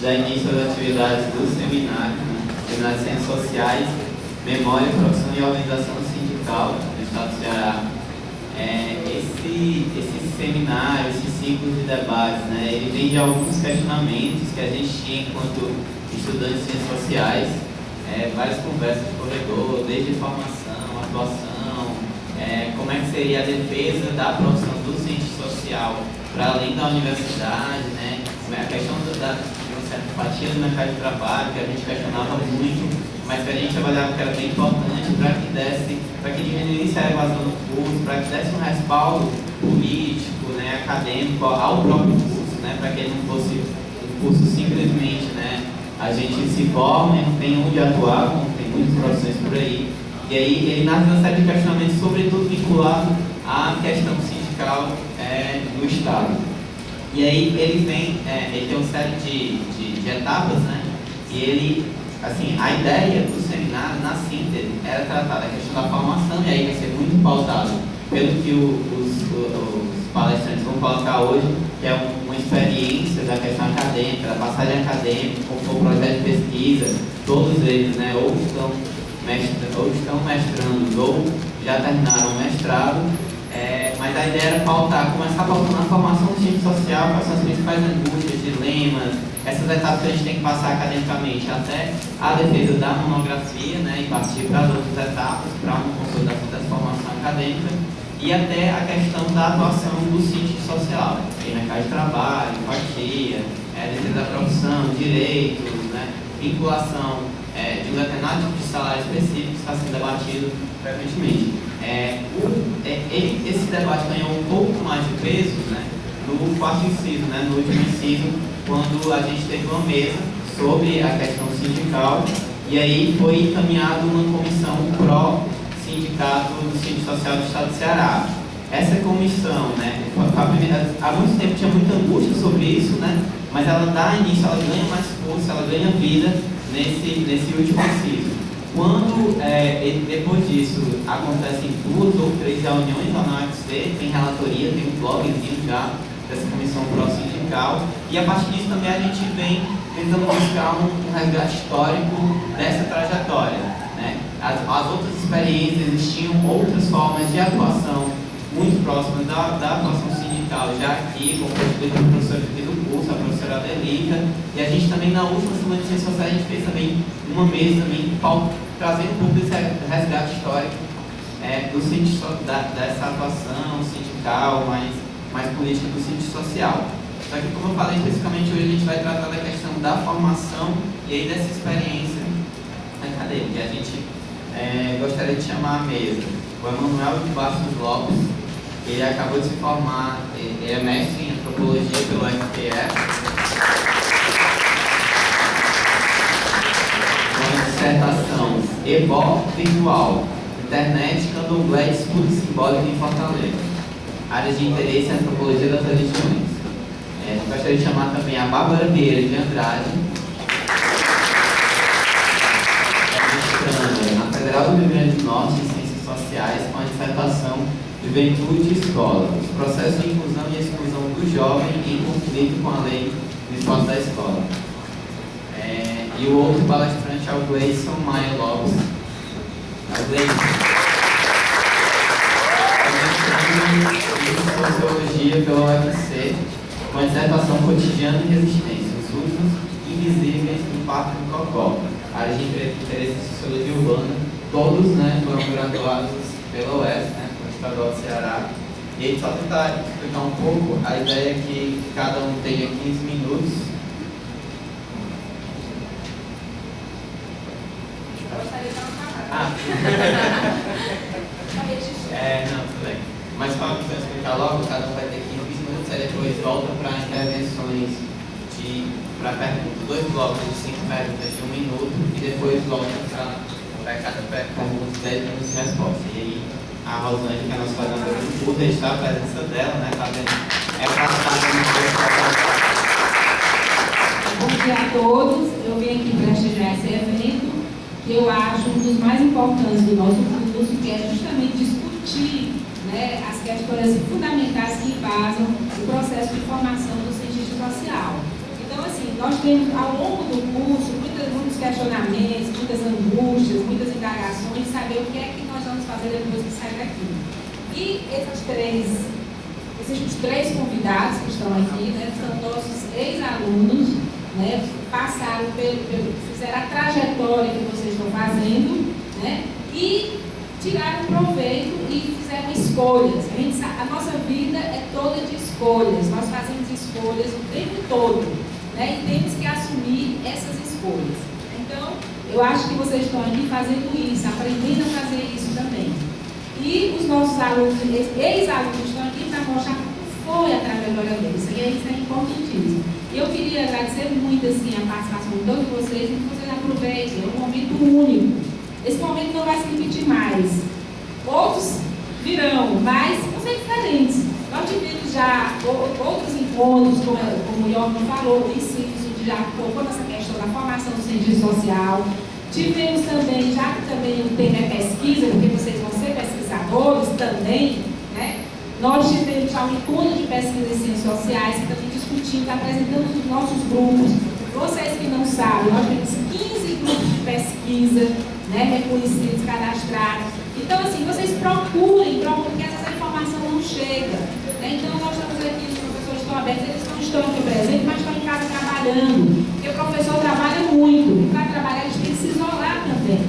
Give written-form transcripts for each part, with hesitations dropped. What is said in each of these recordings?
dar início às atividades do seminário, né? Seminário de Ciências Sociais, Memória, Produção e Organização Sindical do Estado do Ceará. Esse seminário, esse ciclo de debates, né, ele vem de alguns questionamentos que a gente tinha enquanto estudantes de Ciências Sociais, várias conversas de corredor, desde formação, atuação, como é que seria a defesa da profissão do cientista social para além da universidade, né? A questão de uma certa empatia do mercado de trabalho, que a gente questionava muito, mas que a gente avaliava que era bem importante para que diminuísse a evasão do curso, para que desse um respaldo político, né, acadêmico ao próprio curso, né, para que ele não fosse um curso simplesmente, né, a gente se forma e não tem onde atuar, como tem muitas profissões por aí. E aí ele nasce uma série de questionamentos, sobretudo vinculado à questão sindical no Estado. E aí ele tem uma série de etapas, né? E ele, assim, a ideia do seminário, na síntese, era tratar da questão da formação, e aí vai ser muito pautado pelo que os palestrantes vão colocar hoje, que é uma experiência da questão acadêmica, da passagem acadêmica, como foi o projeto de pesquisa, todos eles, né, ou estão mestrando ou já terminaram o mestrado. Mas a ideia era começar pautando a formação do cientista social, quais são as principais angústias, dilemas, essas etapas que a gente tem que passar academicamente, até a defesa da monografia, né, e partir para as outras etapas, para uma consolidação dessa formação acadêmica, e até a questão da atuação do cientista social, em mercado de trabalho, empatia, defesa da profissão, direitos, né, vinculação de um determinado tipo de salário específico que está sendo debatido frequentemente. Esse debate ganhou um pouco mais de peso, né, no quarto inciso, né, no último inciso, quando a gente teve uma mesa sobre a questão sindical, e aí foi encaminhado uma comissão pró-sindicato do Cientista Social do Estado do Ceará. Essa comissão, né, há muito tempo tinha muita angústia sobre isso, né, mas ela dá início, ela ganha mais força, ela ganha vida nesse último inciso. Quando, depois disso, acontecem 2 ou 3 reuniões lá na UFC, tem relatoria, tem um blogzinho já dessa comissão pró-sindical, e a partir disso também a gente vem tentando buscar um resgate histórico dessa trajetória, né? As outras experiências, existiam outras formas de atuação muito próximas da atuação sindical, já aqui, como foi a professora do curso, a professora Adelita, e a gente também, na última semana de Ciências Sociais, a gente fez também uma mesa, também, trazendo um pouco desse resgate histórico dessa atuação sindical, mais política do cientista social. Só que, como eu falei, especificamente hoje a gente vai tratar da questão da formação e aí dessa experiência acadêmica. E a gente gostaria de chamar à mesa o Emanuel de Bastos Lopes. Ele acabou de se formar, ele é mestre em antropologia pelo FPE, com a dissertação EBO Virtual, Internet, Candomblé e Disputa Simbólica em Fortaleza, áreas de interesse em antropologia das religiões. Gostaria de chamar também a Bárbara Vieira de Andrade, mestranda na Federal do Rio Grande do Norte em Ciências Sociais, com a dissertação Juventude e Escola, os processos de inclusão e exclusão do jovem em conflito com a lei do espaço da escola. E o outro palestrante é o Gleison Maia Lopes. O Gleison é Sociologia pela UFC, com a dissertação Cotidiano e Resistência, os usos invisíveis do Parque do Cocó, área de interesse de Sociologia Urbana, todos, né, foram graduados pela UES, né, Estadual do Ceará. E aí, só tentar explicar um pouco, a ideia é que cada um tenha 15 minutos. Eu gostaria de dar uma Ah! Não, tudo bem. Mas só para explicar logo, cada um vai ter 15 minutos, aí depois volta para intervenções para perguntas. 2 blocos de 5 perguntas de 1 minuto, e depois volta para cada pergunta de 10 minutos de resposta. E aí, a Rosângela, que é a nossa coordenadora do curso, registrar a presença dela, né? Tá vendo? Bom dia a todos. Eu vim aqui prestigiar esse evento, que eu acho um dos mais importantes do nosso curso, que é justamente discutir, né, as questões fundamentais que embasam o processo de formação do cientista social. Então, assim, nós temos ao longo do curso muitos questionamentos, muitas angústias, muitas indagações, saber o que é que nós vamos fazer depois que sair daqui. E esses três convidados que estão aqui, né, são nossos ex-alunos, né, passaram fizeram a trajetória que vocês estão fazendo, né, e tiraram proveito e fizeram escolhas. A nossa vida é toda de escolhas, nós fazemos escolhas o tempo todo, né, e temos que assumir essas escolhas. Então, eu acho que vocês estão aqui fazendo isso, aprendendo a fazer isso também. E os nossos alunos, ex-alunos, estão aqui para mostrar como foi a trajetória deles. E isso é importantíssimo. E eu queria agradecer muito assim, a participação de todos vocês e que vocês aproveitem. É um momento único. Esse momento não vai se repetir mais. Outros virão, mas vão ser diferentes. Nós tivemos já outros encontros, como o Jorge falou, o ensino já tocou nessa questão da formação do cientista social. Tivemos também, já que também o tema é pesquisa, porque vocês vão ser pesquisadores também, né? Nós tivemos já um encontro de pesquisa em ciências sociais, que também discutindo, apresentando os nossos grupos. Vocês que não sabem, nós temos 15 grupos de pesquisa, né, reconhecidos, cadastrados. Então, assim, vocês procurem, porque essa informação não chega. Né? Então, nós estamos aqui, os professores estão abertos, eles não estão aqui presentes, mas estão em casa trabalhando. Porque o professor trabalha muito, e para trabalhar a gente tem que se isolar também.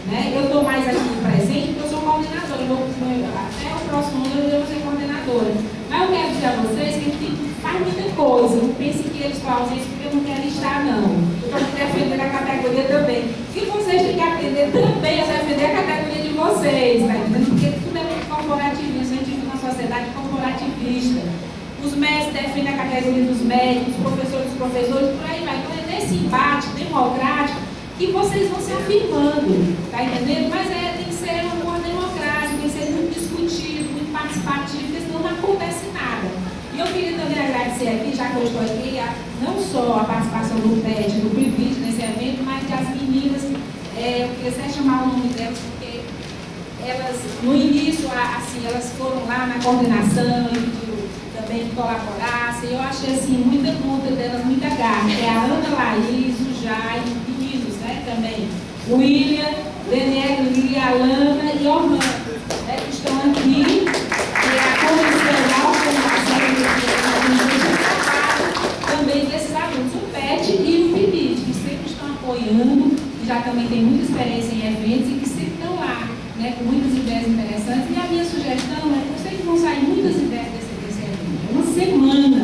Né? Eu estou mais aqui presente porque eu sou coordenadora. Até o próximo ano eu vou ser coordenadora. Mas eu quero dizer a vocês que a gente faz muita coisa. Não pensem que eles estão ausentes porque eu não quero estar, não. Eu estou defendendo a categoria também. E vocês têm que aprender também a defender a categoria de vocês, tá entendendo? Porque tudo é muito corporativismo. A gente vive numa sociedade corporativista. Os médicos defendem a categoria dos médicos, os professores dos professores, por aí vai. Então é nesse embate democrático que vocês vão se afirmando, tá entendendo? Mas tem que ser um amor democrático, tem que ser muito discutido, muito participativo, porque senão não acontece nada. E eu queria também agradecer aqui, já que eu estou aqui, não só a participação do PET, do PRIVIT nesse evento, mas das meninas, eu queria até chamar o nome delas, porque elas, no início, assim, elas foram lá na coordenação e pediram também que colaborassem. Eu achei assim, muita conta delas, muita garra. É a Ana Laís, o Jai, meninos, né, também. O William, Daniel, Lia, Alana e Orlando, né, que estão aqui. A comissão da organização também desses alunos, o PET e o PIBIT, que sempre estão apoiando, que já também tem muita experiência em eventos e que sempre estão lá, né, com muitas ideias interessantes. E a minha sugestão é que eu sei que vão sair muitas ideias desse evento. É uma semana,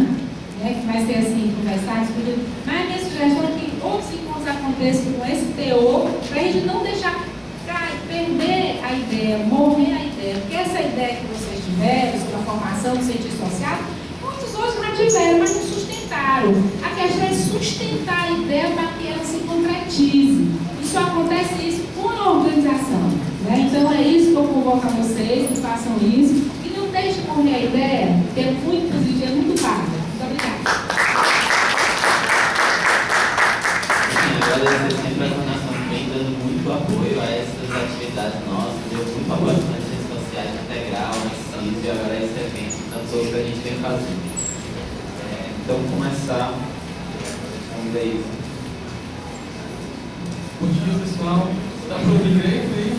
né, que vai ser assim, conversar, discutir. Mas a minha sugestão é que outros encontros aconteçam com esse teor, para a gente não deixar perder a ideia, morrer a ideia. Porque essa ideia que vocês tiveram sobre a formação do cientista social, muitos outros já tiveram, mas não sustentaram. A questão é sustentar a ideia para que ela se concretize. E só acontece isso com a organização. Né? Então é isso que eu convoco a vocês, que façam isso. E não deixem morrer a ideia, que é muito positivo, é muito válida. Muito obrigada. Agradecer sempre a coordenação que vem dando muito apoio a essas atividades nossas, deu muito apoio nas ciências sociais integral, ensino e agora esse evento, então todos que a gente vem fazendo. Então, começar, vamos ver isso. Bom dia, pessoal. Dá para ouvir direito aí?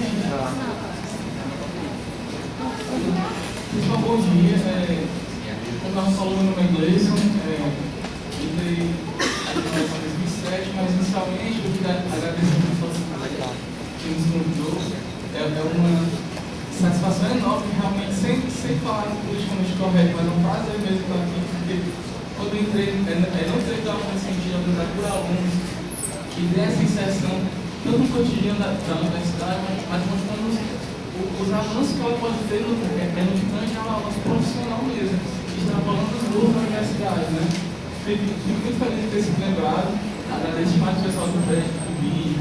Pessoal, bom dia. Como nós falamos no meu inglês, entrei em 2007, mas inicialmente eu queria agradecer a pessoa que nos convidou. É uma satisfação enorme, realmente, sem falar politicamente correto, mas é um prazer mesmo estar aqui, porque quando eu entrei, não entrei da forma sentido organizado por alunos que dessa inserção, tanto no cotidiano da universidade, mas mostrando os avanços que ela pode ter no que tange ao nosso profissional mesmo, extrapolando os muros da universidade, né? Fico muito feliz de ter sido lembrado, agradeço demais o pessoal do prédio, do BI,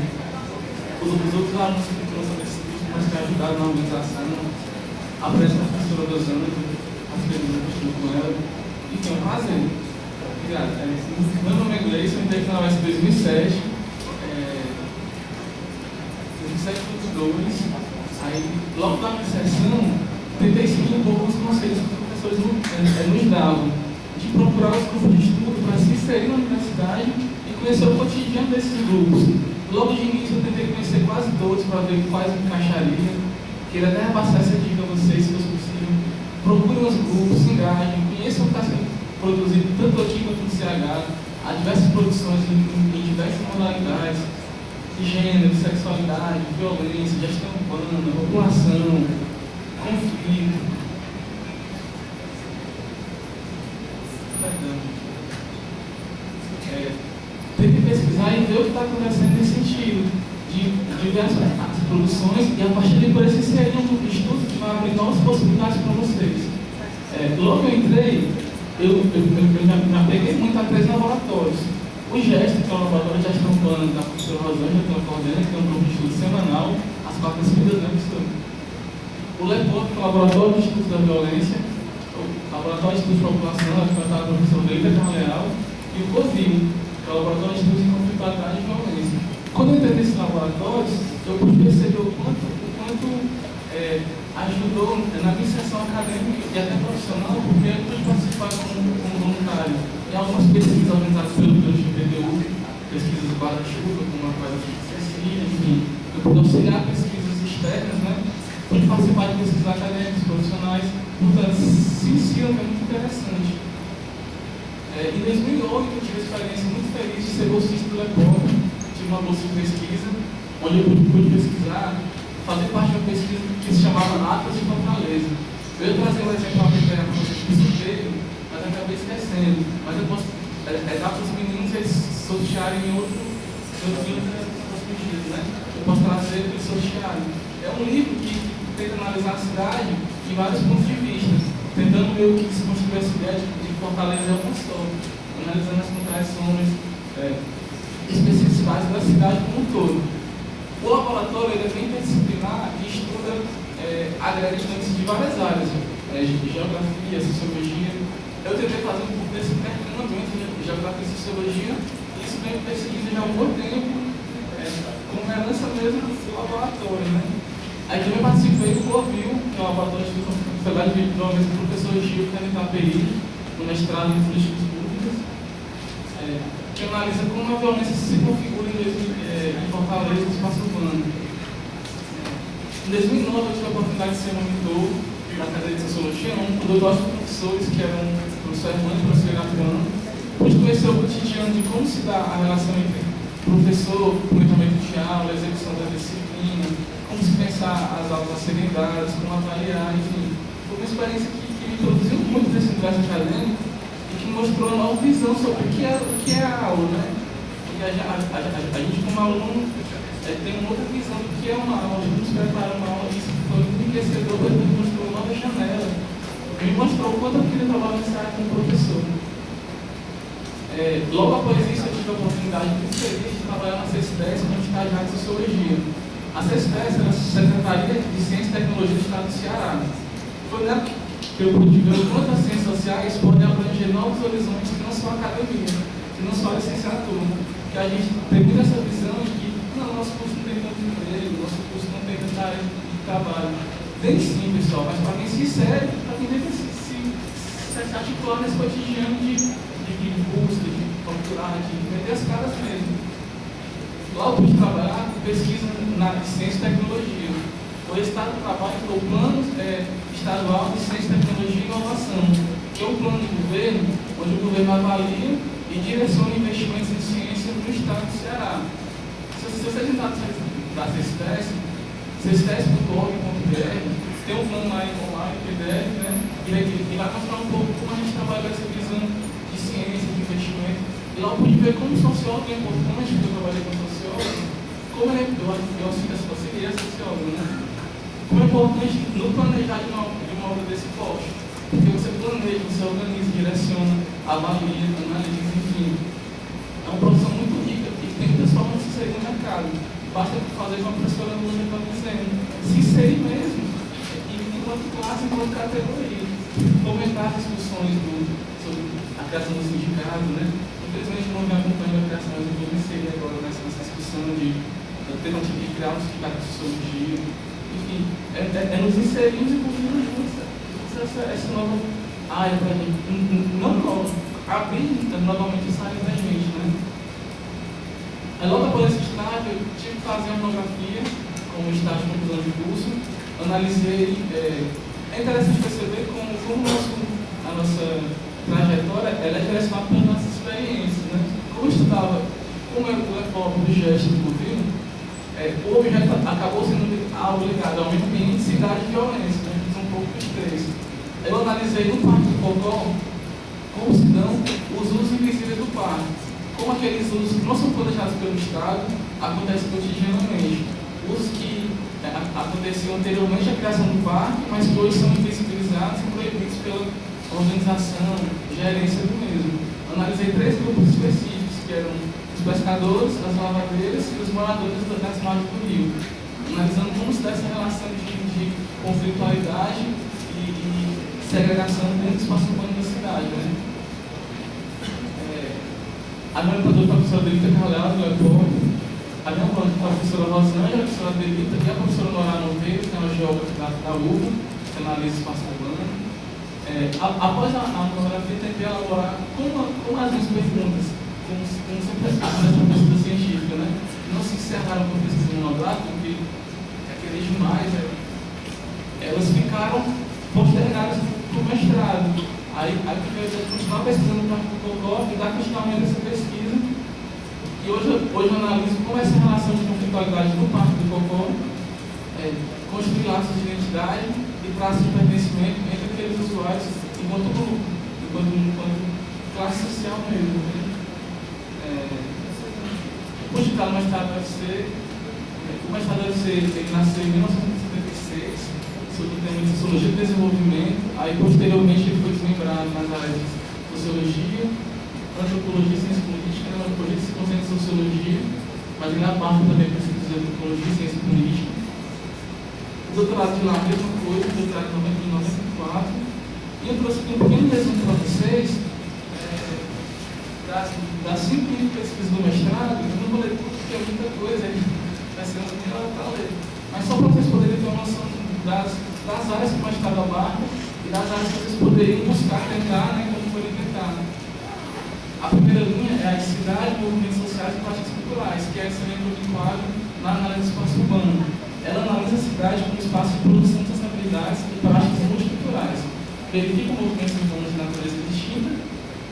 os outros alunos que trouxeram esse curso, mas que ajudaram na organização, a presença da professora Dozana, a feliz com ela, enfim, é um prazer. Obrigado. Meu nome é Gleison, eu entrei na UESP em 2007, 2007/2002, aí logo na minha sessão, tentei seguir um pouco os conselhos que os professores nos davam. de procurar os grupos de estudo para se inserir na universidade e conhecer o cotidiano desses grupos. Logo de início eu tentei conhecer quase todos para ver quais me encaixaria. Queria até repassar essa dica a vocês, se fosse possível. Procurem os grupos, se engajem, conheçam o que está sendo produzido tanto aqui quanto no CH. Há diversas produções em diversas modalidades, de gênero, sexualidade, violência, gestão urbana, população, conflito. Tem que pesquisar e ver o que está acontecendo nesse sentido, de diversas produções, e a partir de por esse seria um grupo de estudo que vai abrir novas possibilidades para vocês. Logo que eu entrei, eu me apeguei muito a 3 laboratórios. O GEST, que é o laboratório de gestão urbana da professora Rosângela, que é o coordenador, que é um grupo de estudo semanal, às 4h, né, professor? O LEPOP, que é o laboratório de estudos da violência, o laboratório de estudos de população, representado pelo professor Leita Carleal, e o COVIL, que é o laboratório de estudos de conflitualidade e violência. Quando eu entrei nesses laboratórios, eu pude perceber o quanto ajudou na minha inserção acadêmica e até profissional, porque eu pude participar como voluntário em algumas pesquisas organizadas pelo GPTU, pesquisas guarda-chuva, como a coisa de Cecília, enfim. Eu pude auxiliar pesquisas externas, né? Pude participar de pesquisas acadêmicas, profissionais, portanto, se ensino é muito interessante. Em 2008, eu tive a experiência muito feliz de ser bolsista do LEPOP. Tive uma bolsa de pesquisa, onde eu pude pesquisar, fazer parte de uma pesquisa que se chamava Atlas de Fortaleza. Eu ia trazer um exemplo para vocês que surpreendem, mas acabei esquecendo. Mas eu posso dar para os meninos eles sortearem em outras medidas, né? Eu posso trazer para eles sortearem. É um livro que tenta analisar a cidade em vários pontos de vista, tentando ver o que se construiu essa ideia de Fortaleza é uma só, analisando as contradições, especificidades da cidade como um todo. O laboratório é bem interdisciplinar e estuda agregações de várias áreas, geografia, sociologia. Eu tentei fazer um pouco desse intercâmbio de geografia e sociologia, e isso vem pesquisa já há um bom tempo, como herança mesmo do laboratório, né? Aí também participei do COVIL, que é o laboratório de sociedade de jovens do professor Gil, que é no Itapeí, no mestrado em políticas públicas, que analisa como a violência se configura em Fortaleza no espaço urbano. Em 2009, eu tive a oportunidade de ser monitor da cadeira de sociologia, com 2 nossos professores, que eram o professor Hermano e o professor Iratuano. Pude conhecer o cotidiano de como se dá a relação entre professor, planejamento de aula, execução da disciplina, como se pensar as aulas a serem dadas, como avaliar, enfim. Foi uma experiência que me introduziu muito nesse universo acadêmico e que mostrou uma nova visão sobre o que é a aula, né? Porque a gente como aluno, tem uma outra visão do que é uma aula, de como se prepara uma aula, isso foi muito enriquecedor, porque me mostrou uma nova janela. Me mostrou o quanto eu queria trabalhar nessa área como professor. Logo após isso, eu tive a oportunidade muito feliz de trabalhar na CESTES como estagiário de sociologia. A CESTES era a Secretaria de Ciência e Tecnologia do Estado do Ceará. Foi na época que eu pude ver o quanto as ciências sociais podem abranger novos horizontes que não só a academia, que não só a licenciatura. Que a gente tem muito essa visão de que nosso curso não tem tanto emprego, nosso curso não tem tanta área de trabalho. Nem sim, pessoal, mas para quem se insere, para quem deve se articular nesse cotidiano de busca, de procurar, de meter as caras mesmo. Lá eu pude trabalhar com pesquisa na área de ciência e tecnologia. O Estado do Trabalho foi o Plano Estadual de Ciência, Tecnologia e Inovação, que é um plano de governo, onde o governo avalia e direciona investimentos em ciência no Estado do Ceará. Se você entrar da CESTES, cestes.org.br, tem um plano lá online, PDF, né? E vai mostrar um pouco como a gente trabalha essa visão de ciência, de investimento. E lá eu pude ver como o sociólogo é importante, porque eu trabalhei com sociólogo, como eu auxilio essa auxiliar sociólogo, né? Como é importante no planejar de uma obra desse porte. Porque você planeja, você organiza, direciona, avalia, analisa, enfim. É uma profissão muito rica e tem muitas formas de se inserir no mercado. Basta fazer como a professora Lula está dizendo, se inserir mesmo, enquanto classe, enquanto categoria. Fomentar discussões sobre a criação do sindicato, né? Infelizmente não me acompanha a criação, mas eu vou me inserir agora nessa discussão da tentativa de criar um sindicato de sociologia. Enfim, nos inserimos e construímos juntos essa nova área para a gente, não abrir novamente essa área para a gente, né? Aí logo após esse estágio, eu tive que fazer uma monografia, como estágio de conclusão de curso, analisei, é interessante perceber como a nossa trajetória ela é direcionada pelas nossas experiências, né? Como eu estudava, como era o objeto do governo, o objeto acabou sendo algo ligado ao meio ambiente, cidade e violência, né? Fiz um pouco dos três. Eu analisei no Parque do Cocó como se dão os usos invisíveis do parque, como aqueles usos que não são planejados pelo Estado acontecem cotidianamente, usos que aconteciam anteriormente à criação do parque, mas que hoje são invisibilizados e proibidos pela organização, gerência do mesmo. Analisei 3 grupos específicos, que eram os pescadores, as lavadeiras e os moradores das margens do rio, analisando como se dá essa relação de conflitualidade e segregação dentro do espaço urbano da cidade, né? A minha orientadora foi a professora Delita Carleado, do Leopoldo, a minha professora Rosângela, a professora Delita, e a professora Nora Noveiro, que é uma geógrafa da UVA, que analisa o espaço urbano. Após a monografia, tentei elaborar como as minhas perguntas, como sempre a pesquisa científica, né? Não se encerraram com a pesquisa monográfica, porque é querer demais, elas ficaram postergadas para o mestrado. Aí eu continuar pesquisando no Parque do Cocó e dar questionamento dessa pesquisa. E hoje eu analiso como essa relação de conflitualidade do Parque do Cocó construir laços de identidade e traços de pertencimento entre aqueles usuários enquanto grupo, enquanto classe social mesmo. O mestrado do UFC, o mestrado do UFC ele nasceu em 1976, sobre o tema de Sociologia do Desenvolvimento, aí posteriormente ele foi desmembrado nas áreas de Sociologia, Antropologia e Ciência Política, Antropologia e Consciência de Sociologia, mas ele abarca também pesquisa de Antropologia e Ciência Política. O doutorado de lá, a mesma coisa, o doutorado em 94, e eu trouxe aqui um pequeno resumo para vocês das 5 linhas de pesquisa do mestrado. Eu não vou ler tudo porque é muita coisa, vai ser uma meia hora para ler, mas só para vocês poderem ter uma noção das áreas que o mestrado abarca e das áreas que vocês poderiam buscar tentar, né, como forem tentar. A primeira linha é a cidade, movimentos sociais e práticas culturais, que é excelente quadro na análise do espaço urbano. Ela analisa a cidade como espaço de produção de sensibilidades e práticas multiculturais, verifica movimentos urbanos de natureza distinta,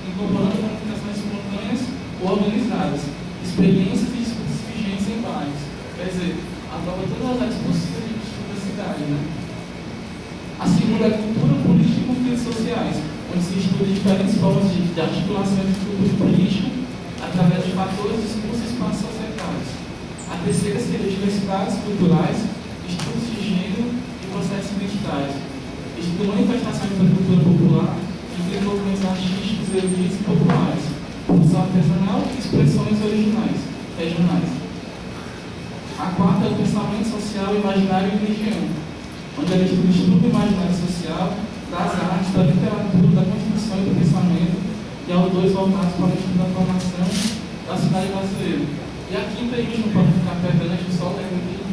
incorporando comunicações espontâneas ou organizadas, experiências e disputas vigentes em bairros. Quer dizer, aprova todas as áreas possíveis de estudo da cidade, né? A segunda é a cultura política e conflitos sociais, onde se estuda diferentes formas de articulação de cultura política através de fatores, discursos e espaços societários. A terceira seria diversidades culturais, estudos de gênero e processos identitários. Estuda manifestações da cultura popular, incluindo movimentos artísticos, eruditos e populares, produção artesanal e expressões regionais. A quarta é o pensamento social, imaginário e religião, onde ela estuda o estudo imaginário social, das artes, da literatura, da construção e do pensamento, e autores voltados para o estudo da formação da cidade brasileira. E a quinta, e última, para não ficar pedante, só aqui,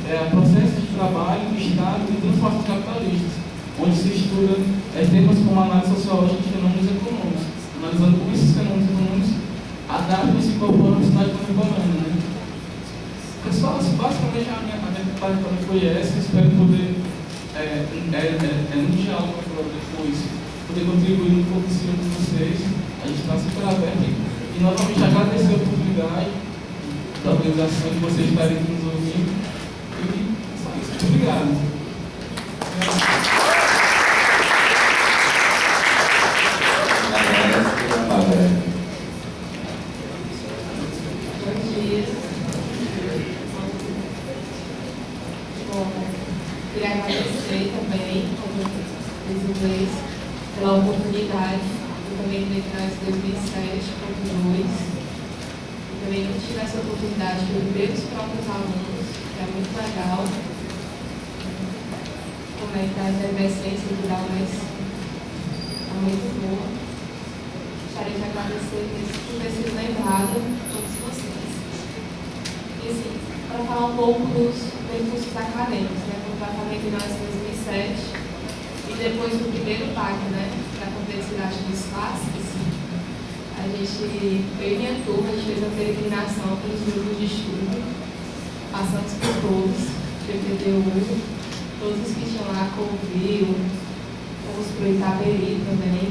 é o processo de trabalho, Estado e transformações capitalistas, onde se estuda temas como análise sociológica de fenômenos econômicos, analisando como esses fenômenos econômicos adaptam e se incorporam à cidade contemporânea, né? Pessoal, basicamente a minha trajetória foi essa. Espero poder, no diálogo depois, poder contribuir um pouco em cima com vocês. A gente está super aberto e novamente agradecer a oportunidade da organização de vocês estarem aqui nos ouvindo. E só isso. Muito obrigado. Bom dia. Bom, queria agradecer também aos inglês pela oportunidade. Eu também entrei para 2007.2 e também não tive essa oportunidade de ver os próprios alunos, que é muito legal. Como é que a efervescência cultural, mas é muito boa. Gostaria de agradecer por ter sido lembrada a todos vocês. E assim, para falar um pouco dos percursos acadêmicos, né? Quando eu acabei em 2007 e depois do primeiro PAC, né, da complexidade dos passos, a gente, eu e minha turma, a gente fez uma peregrinação pelos grupos de estudo, passamos por todos, PPTU, todos os que tinham lá, Covil, fomos para o Itaperi também,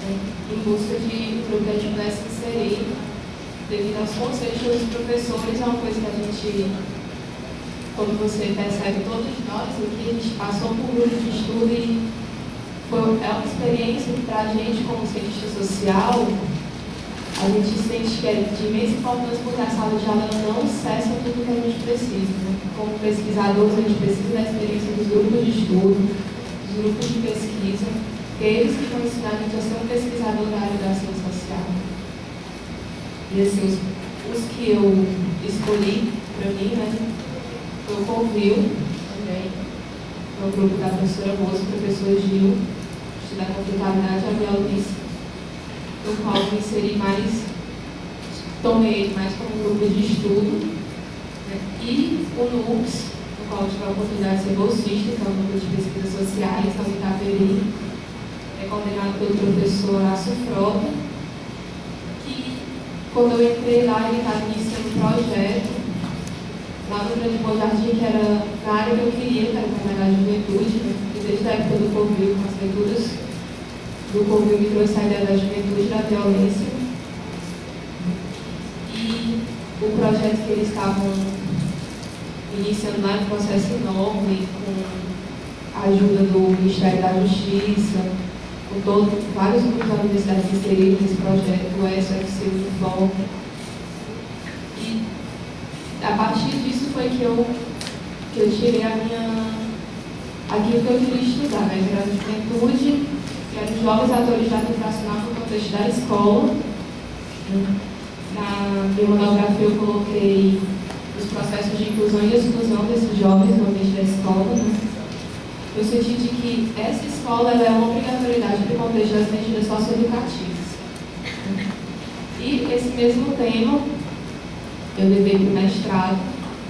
em busca de um grupo que a gente pudesse inserir, devido aos conselhos dos professores. É uma coisa que a gente, quando você percebe, todos nós aqui, a gente passou por um grupo de estudo e é uma experiência que, para a gente, como cientista social, a gente sente que é de imensa importância, porque a sala de aula não cessa tudo que a gente precisa. Né? Como pesquisadores, a gente precisa da experiência dos grupos de estudo, dos grupos de pesquisa, que é eles que vão ensinar a gente a ser um pesquisador da área da ciência social. E assim, os que eu escolhi para mim, né, foi o Covil também, o grupo da professora Moça, o professor Gil, da complexidade, a violência, no qual eu inseri mais, tomei ele mais como um grupo de estudo, né, e o NUPS, no qual eu tive a oportunidade de ser bolsista, que é um grupo de pesquisas sociais, na Itaperi, coordenado pelo professor Aço Frota, que quando eu entrei lá, ele estava iniciando um projeto lá no Grande Bom Jardim, que era na área que eu queria, que era trabalhar a juventude, né? E desde a época do Covil, com as leituras do Covil, me trouxe a ideia da juventude e da violência. E o projeto que eles estavam iniciando lá, um processo enorme, com a ajuda do Ministério da Justiça, com vários grupos da universidade inseridos nesse projeto, o SFC, o FOC. E a partir disso foi que eu tirei aquilo que eu queria estudar, né? Que era a juventude, que eram os jovens atores da infracional no contexto da escola. Na minha monografia eu coloquei os processos de inclusão e exclusão desses jovens no ambiente da escola, né? No sentido de que essa escola é uma obrigatoriedade para o contexto das medidas socioeducativas. E esse mesmo tema eu levei para o mestrado,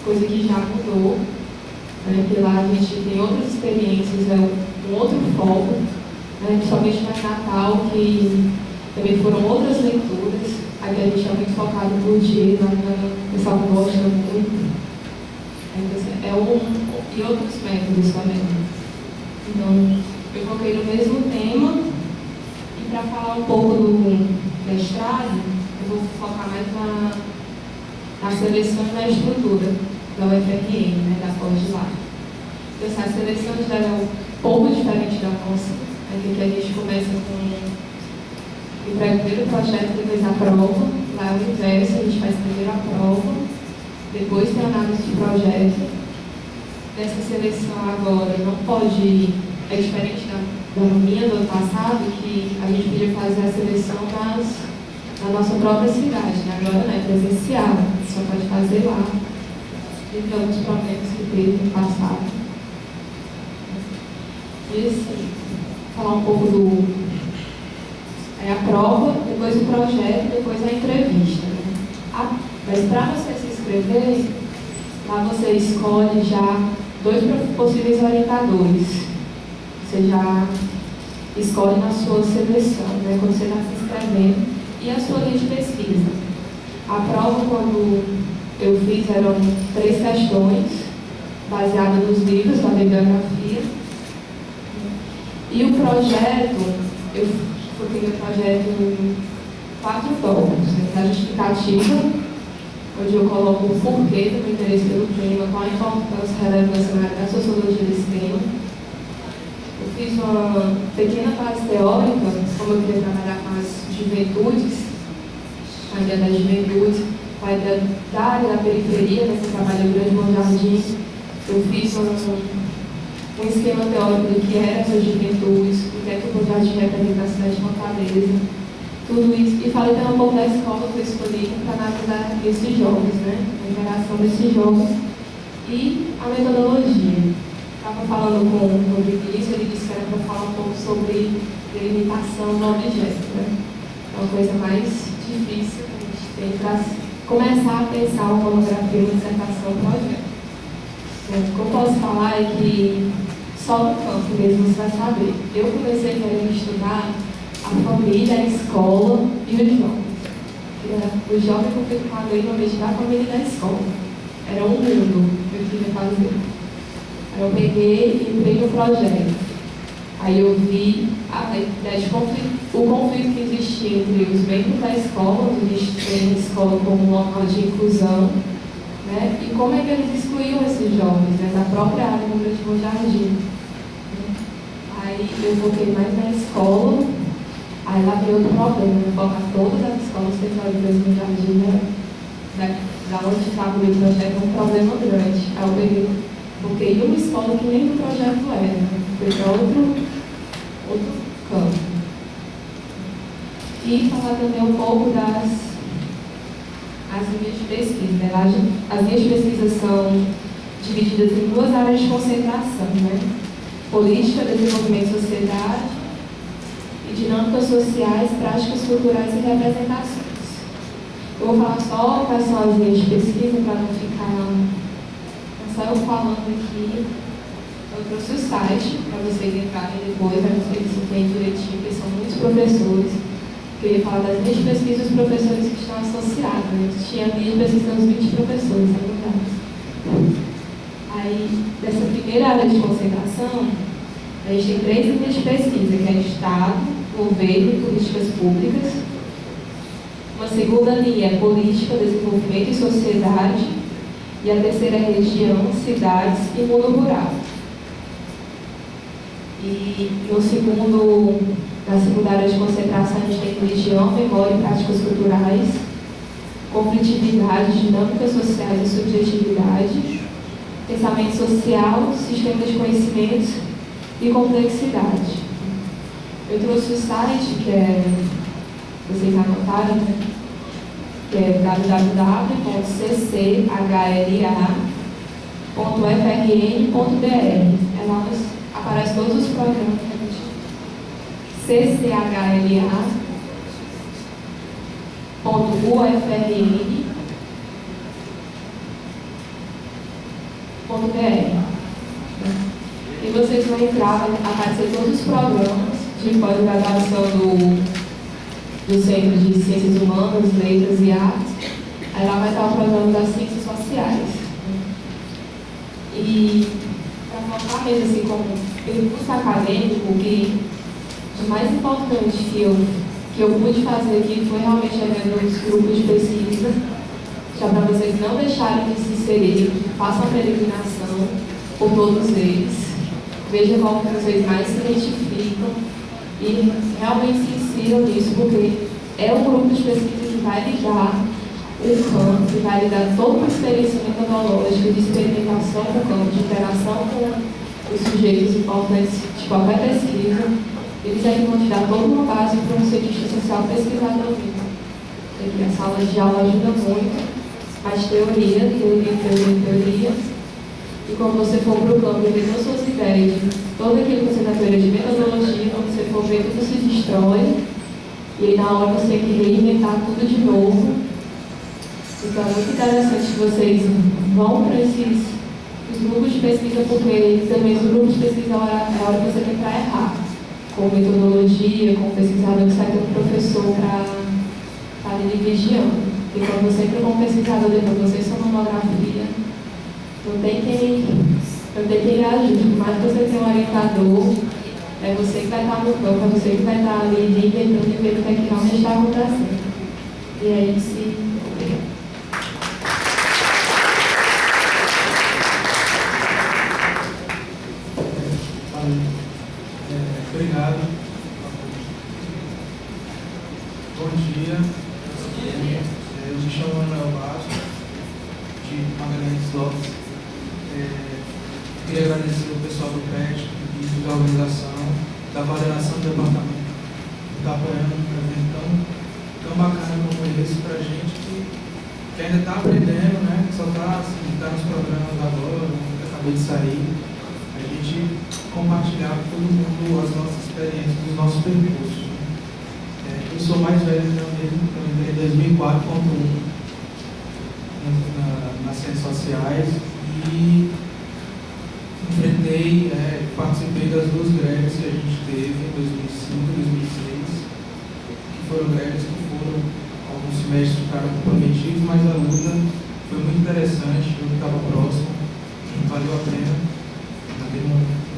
coisa que já mudou, né, porque lá a gente tem outras experiências, um outro foco, né, principalmente na Natal, que também foram outras leituras. Aqui a gente é muito focado no dia, o pessoal gosta muito. E outros métodos também. Então, eu foquei no mesmo tema, e para falar um pouco do mestrado, eu vou focar mais na seleção e na estrutura da UFRN, né, da pós lá. Então, essa seleção é um pouco diferente da nossa, aqui a gente começa com o primeiro projeto, depois a prova, lá é o inverso, a gente faz primeiro a prova, depois tem a análise de projeto. Dessa seleção agora não pode, é diferente da minha do ano passado, que a gente podia fazer a seleção na nossa própria cidade, né? Agora não é presencial, só pode fazer lá, devido a alguns problemas que teve no passado. E assim, falar um pouco a prova, depois o projeto, depois a entrevista. Né? Mas para você se inscrever, lá você escolhe já 2 possíveis orientadores. Você já escolhe na sua seleção, né, quando você está se inscrevendo, e a sua linha de pesquisa. A prova, quando eu fiz, eram 3 questões, baseadas nos livros da bibliografia. E o projeto, eu foquei no projeto em 4 tópicos, né, da justificativa, onde eu coloco o porquê do meu interesse pelo tema, qual a importância e relevância na área da sociologia desse tema. Eu fiz uma pequena fase teórica, como eu queria trabalhar com as juventudes, a ideia da juventude, a ideia da área da periferia, né, que eu trabalho no Grande Bom Jardim. Eu fiz um esquema teórico do que eram essas juventudes, o que é que o Bom Jardim representa na cidade de Fortaleza. Tudo isso, e falei também um pouco da escola que eu escolhi para analisar esses jogos, né? A interação desses jogos e a metodologia. Estava falando com o Rodrigo, ele disse que era para falar um pouco sobre delimitação do objeto, né? É uma coisa mais difícil que a gente tem para começar a pensar uma monografia, uma dissertação, um projeto. O que eu posso falar é que só no campo mesmo você vai saber. Eu comecei querendo estudar a família, a escola e os jovens. O jovem conflitado aí no ambiente da família e da escola. Era um mundo que eu queria fazer. Aí eu peguei e entrei no projeto. Aí eu vi o conflito que existia entre os membros da escola, a gente tem a escola como um local de inclusão, né? E como é que eles excluíam esses jovens, né, da própria área do Grande Bom Jardim. Aí eu foquei mais na escola, aí lá veio outro problema, né? Focar todas as escolas centrais do Grande Bom Jardim, né? Da onde estava o meu projeto, é um problema grande. Aí eu peguei, foquei em uma escola que nem do projeto era, né? Foi para outro campo. E falar também um pouco das linhas de pesquisa. Né? As linhas de pesquisa são divididas em duas áreas de concentração, né? Política, desenvolvimento e sociedade, e dinâmicas sociais, práticas culturais e representações. Eu vou falar só quais são as linhas de pesquisa para não ficar só eu falando aqui. Eu trouxe o site para vocês entrarem depois, para vocês se entendem direitinho, porque são muitos professores. Eu ia falar das linhas de pesquisa dos professores que estão associados. Né? Tinha linha de pesquisa dos 20 professores, é verdade. Aí, dessa primeira área de concentração, a gente tem 3 linhas de pesquisa, que é Estado, Governo e Políticas Públicas. Uma segunda linha é Política, Desenvolvimento e Sociedade. E a terceira é Região, Cidades e Mundo Rural. E na segunda área de concentração, a gente tem religião, memória e práticas culturais, conflitividade, dinâmicas sociais e subjetividade, pensamento social, sistema de conhecimentos e complexidade. Eu trouxe o site, que vocês anotaram, né? Que é www.cchla.frn.br. É lá aparece todos os programas que a gente cchla.ufrn.br. E vocês vão entrar, vai aparecer todos os programas de pós-graduação do Centro de Ciências Humanas, Letras e Artes. Aí lá vai estar o programa das Ciências Sociais. E para focar mesmo assim, como percurso acadêmico, que o mais importante que eu pude fazer aqui foi realmente os grupos de pesquisa, já para vocês não deixarem de se inserir, façam a peregrinação por todos eles, vejam como que vocês mais se identificam e realmente se insiram nisso, porque é um grupo de pesquisa que vai lhe dar o campo, que vai lhe dar toda uma experiência metodológica de experimentação no campo, de interação com os sujeitos importantes de qualquer pesquisa. Eles aí vão te dar toda uma base para um cientista social pesquisador vivo. Aqui a sala de aula ajuda muito, mais teoria. E quando você for para o campo e ver todas as suas ideias, todo aquilo que você está teoria de metodologia, quando você for ver, tudo se destrói. E aí na hora você tem que reinventar tudo de novo. Então é muito interessante que vocês vão para esses grupos de pesquisa, porque também os grupos de pesquisa é a hora que você tem para errar. Com metodologia, com pesquisador, você vai ter um professor para estar ali vigiando. E quando você entra como pesquisador, depois você sua monografia, não tem quem lhe ajude. Por mais que você tenha um orientador, é você que vai estar no campo, é você que vai estar ali inventando e vendo o que é que realmente está acontecendo. E aí, obrigado. Bom dia. Eu me chamo Manuel Bastos, de Magalhães Lopes. Queria agradecer o pessoal do PET e da organização, da coordenação do departamento, que está apoiando um evento tão bacana como esse para a gente, que ainda está aprendendo, né? Que só está nos programas agora, que acabou de sair. A gente compartilhar com todo mundo as nossas experiências, os nossos percursos. Eu sou mais velho também, eu entrei em 2004 nas ciências sociais e enfrentei participei das 2 greves que a gente teve em 2005 e 2006, que foram greves que foram, alguns semestres ficaram comprometidos, mas a luta foi muito interessante, eu estava próximo, valeu a pena naquele momento.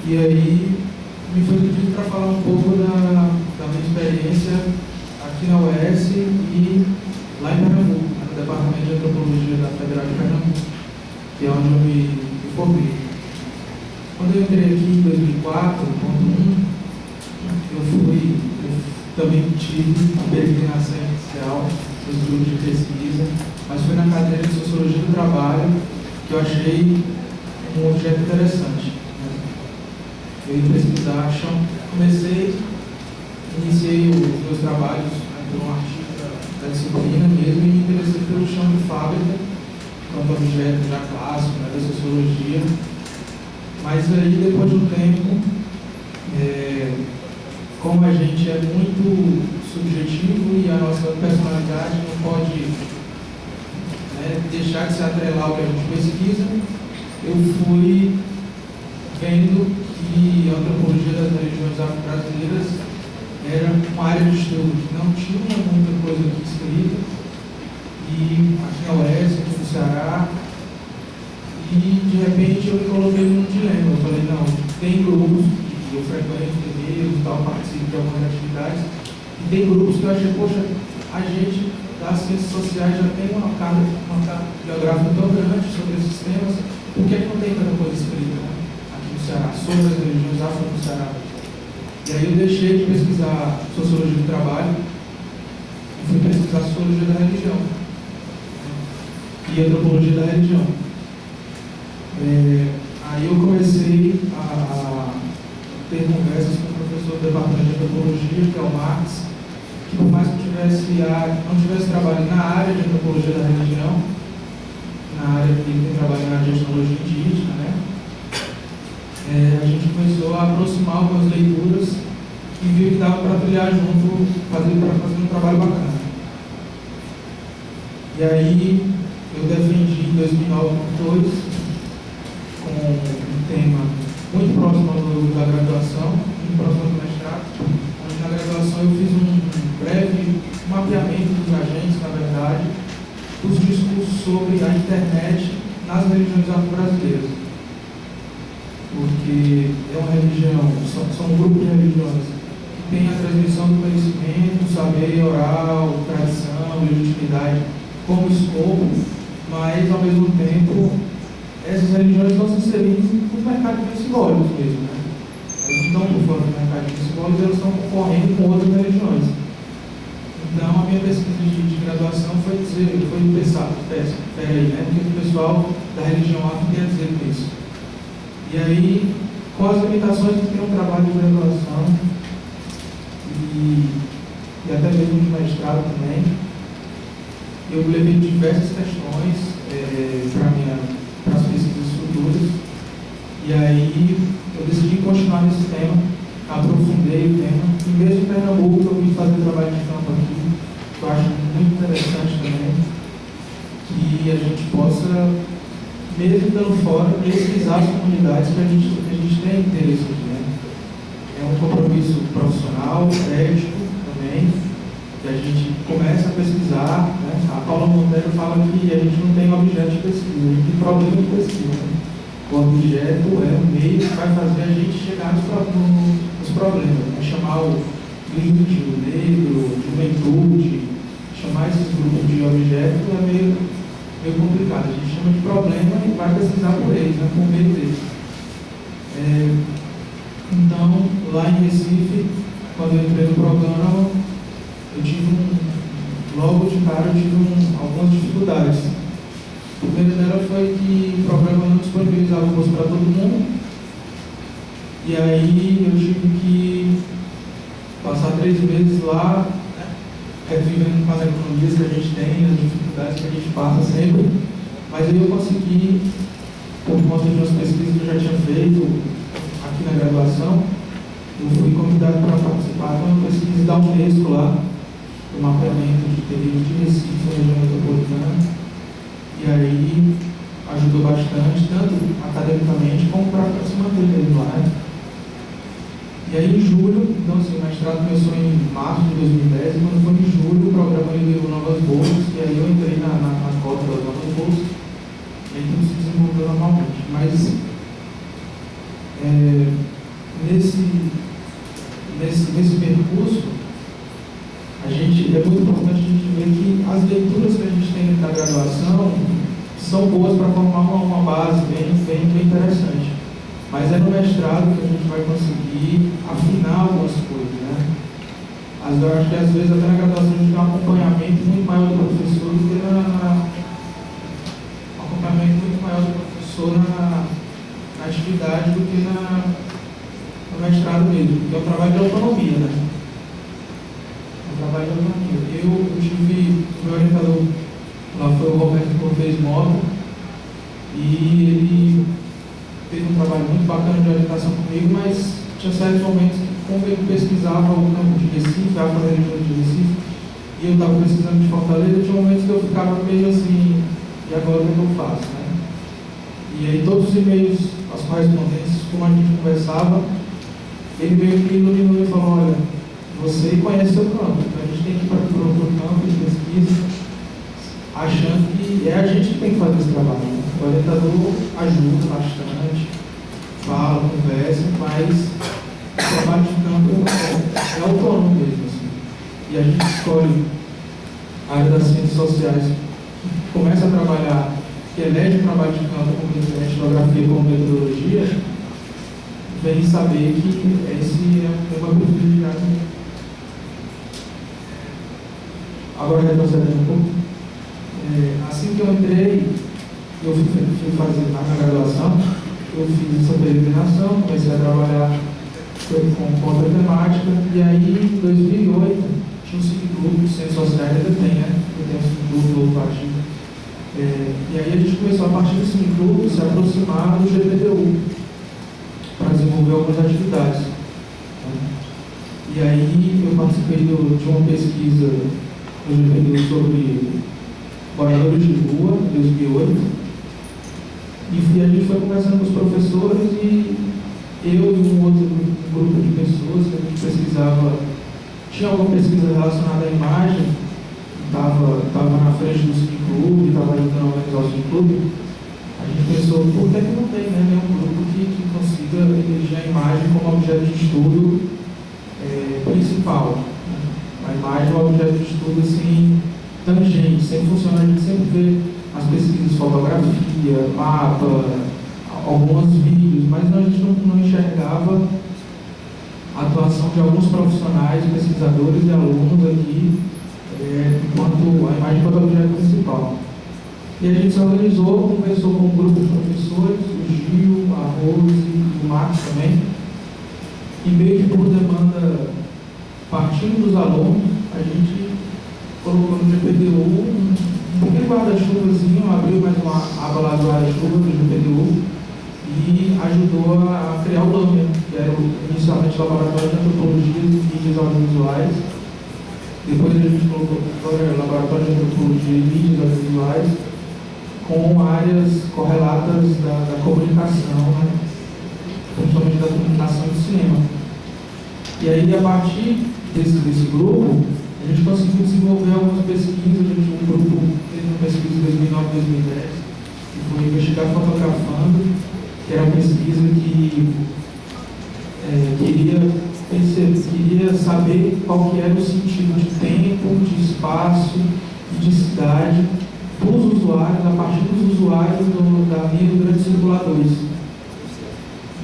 E aí, me foi pedido para falar um pouco da minha experiência aqui na UES e lá em Pernambuco, no Departamento de Antropologia da Federal de Pernambuco, que é onde eu me formei. Quando eu entrei aqui em 2004, eu também tive uma peregrinação inicial nos grupos de pesquisa, mas foi na cadeira de Sociologia do Trabalho que eu achei um objeto interessante. Eu ia pesquisar, iniciei os meus trabalhos por um artigo da disciplina mesmo e me interessei pelo chão de fábrica, quanto objeto já clássico, da sociologia. Mas aí, depois de um tempo, como a gente é muito subjetivo e a nossa personalidade não pode deixar de se atrelar ao que a gente pesquisa, eu fui vendo que a antropologia das religiões afro-brasileiras era uma área de estudo que não tinha muita coisa aqui escrita, e aqui na UES, aqui no Ceará, e de repente eu me coloquei num dilema. Eu falei, não, tem grupos que eu frequento, e tal, participo de algumas atividades, e tem grupos que eu achei, poxa, a gente das ciências sociais já tem uma carga biográfica tão grande sobre esses temas, por que não tem tanta coisa escrita, né? Ceará, sobre as religiões afro no Ceará. E aí eu deixei de pesquisar sociologia do trabalho e fui pesquisar sociologia da religião e antropologia da religião. Aí eu comecei a ter conversas com o professor do departamento de antropologia, que é o Marx, que por mais que não tivesse trabalho na área de antropologia da religião, na área que ele tem trabalho na área de etnologia indígena, né? A gente começou a aproximar algumas leituras e viu que dava para trilhar junto, fazer um trabalho bacana. E aí eu defendi em 2009 com um tema muito próximo da graduação, muito próximo do mestrado, onde na graduação eu fiz um breve mapeamento dos agentes, na verdade, dos discursos sobre a internet nas religiões afro-brasileiras. Porque é uma religião, são um grupo de religiões que tem a transmissão do conhecimento, saber oral, tradição, legitimidade como escopo, mas ao mesmo tempo essas religiões estão se inserindo nos mercados simbólicos mesmo, né? Elas não estão por fora do mercado simbólicos, elas estão concorrendo com outras religiões. Então a minha pesquisa de graduação foi pensar, peraí, né? O que o pessoal da religião afro quer dizer com isso? E aí, com as limitações que tem um trabalho de graduação e até mesmo de mestrado também, eu levei diversas questões para as pesquisas futuras, e aí eu decidi continuar nesse tema, aprofundei o tema, e mesmo em Pernambuco eu vim fazer trabalho de campo aqui, que eu acho muito interessante também, que a gente possa, mesmo estando fora, pesquisar as comunidades que a gente tem interesse aqui, né? É um compromisso profissional, ético também, que a gente começa a pesquisar, né? A Paula Monteiro fala que a gente não tem objeto de pesquisa, a gente tem problema de pesquisa, né? O objeto é o meio que vai fazer a gente chegar nos problemas, né? Chamar o índio, o negro, juventude, chamar esses grupos de objeto é meio complicado. A gente chama de problema e vai pesquisar por eles, né, por meio deles. Então, lá em Recife, quando eu entrei no programa, logo de cara eu tive algumas dificuldades. A primeira dela foi que o programa não disponibilizava o curso para todo mundo, e aí eu tive que passar 3 meses lá, vivendo com as economias que a gente tem, as dificuldades que a gente passa sempre, mas aí eu consegui, por conta de umas pesquisas que eu já tinha feito aqui na graduação, eu fui convidado para participar de uma pesquisa da Unesco lá, do mapeamento de período de Recife, região metropolitana, e aí ajudou bastante, tanto academicamente como para se manter mesmo lá. Né? E aí em julho, então assim, o mestrado começou em março de 2010, e quando foi em julho o programa liberou novas bolsas, e aí eu entrei na cota das novas bolsas, e aí tudo se desenvolveu normalmente. Mas nesse percurso, é muito importante a gente ver que as leituras que a gente tem dentro da graduação são boas para formar uma base bem interessante. Mas é no mestrado que a gente vai conseguir afinar algumas coisas, né? Eu acho que às vezes até na graduação a gente tem um acompanhamento muito maior do professor do que na atividade do que no mestrado mesmo, porque é um trabalho de autonomia, né? Eu tive, o meu orientador lá foi o Roberto Cortez Mota, e ele teve um trabalho muito bacana de orientação comigo, mas tinha certos momentos que, como ele pesquisava o campo de Recife, a Afro-Religião de Recife, e eu estava precisando de Fortaleza, tinha momentos que eu ficava meio assim, e agora o que eu faço, né? E aí todos os e-mails, as correspondências, como a gente conversava, ele meio que iluminou e falou: olha, você conhece seu campo, então a gente tem que ir para o campo de pesquisa, achando que é a gente que tem que fazer esse trabalho. O orientador ajuda bastante, fala, conversa, mas o trabalho de campo é autônomo mesmo. Assim. E a gente escolhe a área das ciências sociais, começa a trabalhar, que elege o trabalho de campo como etnografia, como metodologia, vem saber que esse é uma possibilidade. Agora, retrocedendo um pouco, assim que eu entrei, eu fui fazer na graduação, eu fiz essa peregrinação, comecei a trabalhar com outra temática, e aí em 2008 tinha um subgrupo de ciências sociais, ainda tem, né? Eu tenho um subgrupo do partido. E aí a gente começou a partir desse subgrupo se aproximar do GPTU para desenvolver algumas atividades. E aí eu participei de uma pesquisa no GPTU sobre moradores de rua, em 2008, e a gente foi conversando com os professores, e eu e um outro grupo de pessoas que a gente pesquisava, tinha alguma pesquisa relacionada à imagem, estava na frente do Cineclube, estava ajudando a organizar o Cineclube. A gente pensou, por que não tem, né, nenhum grupo que consiga eleger a imagem como objeto de estudo principal, né? A imagem é um objeto de estudo assim, tangente, sempre funciona, a gente sempre vê as pesquisas, fotografia, mapa, alguns vídeos, mas a gente não enxergava a atuação de alguns profissionais, pesquisadores e alunos aqui, enquanto a imagem foi o objeto principal. E a gente se organizou, conversou com um grupo de professores, o Gil, a Rose e o Marcos também, e meio que por demanda, partindo dos alunos, a gente colocou no GPTU um pequeno guarda-chuvazinho, abriu mais uma aba lá do guarda-chuva do GPTU e ajudou a criar o LAMIA, que era inicialmente o Laboratório de Antropologia e Mídias Audiovisuais. Depois a gente colocou o Laboratório de Antropologia e Mídias Audiovisuais com áreas correlatas da comunicação, né? Principalmente da comunicação e do cinema. E aí, a partir desse grupo, a gente conseguiu desenvolver algumas pesquisas. Um grupo fez uma pesquisa em 2009-2010, que foi investigar fotografando, que era uma pesquisa que queria saber qual que era o sentido de tempo, de espaço e de cidade para os usuários, a partir dos usuários da linha do Grande Circular 2.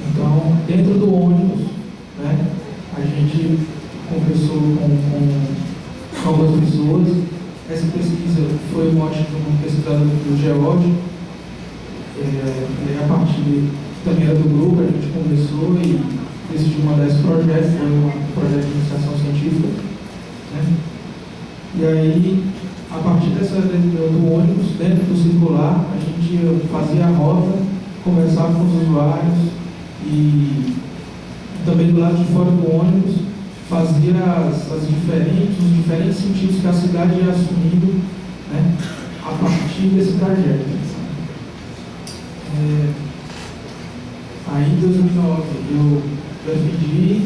Então, dentro do ônibus, né, a gente conversou com algumas pessoas. Essa pesquisa foi um mote de uma pesquisadora do Geórgia, e a partir também era do grupo, a gente conversou e decidiu mandar esse projeto, foi um projeto de iniciação científica, né? E aí, a partir do ônibus, dentro do circular, a gente fazia a rota, conversava com os usuários e também do lado de fora do ônibus fazia os diferentes sentidos que a cidade ia assumindo, né, a partir desse trajeto. Aí em 2009 eu defendi,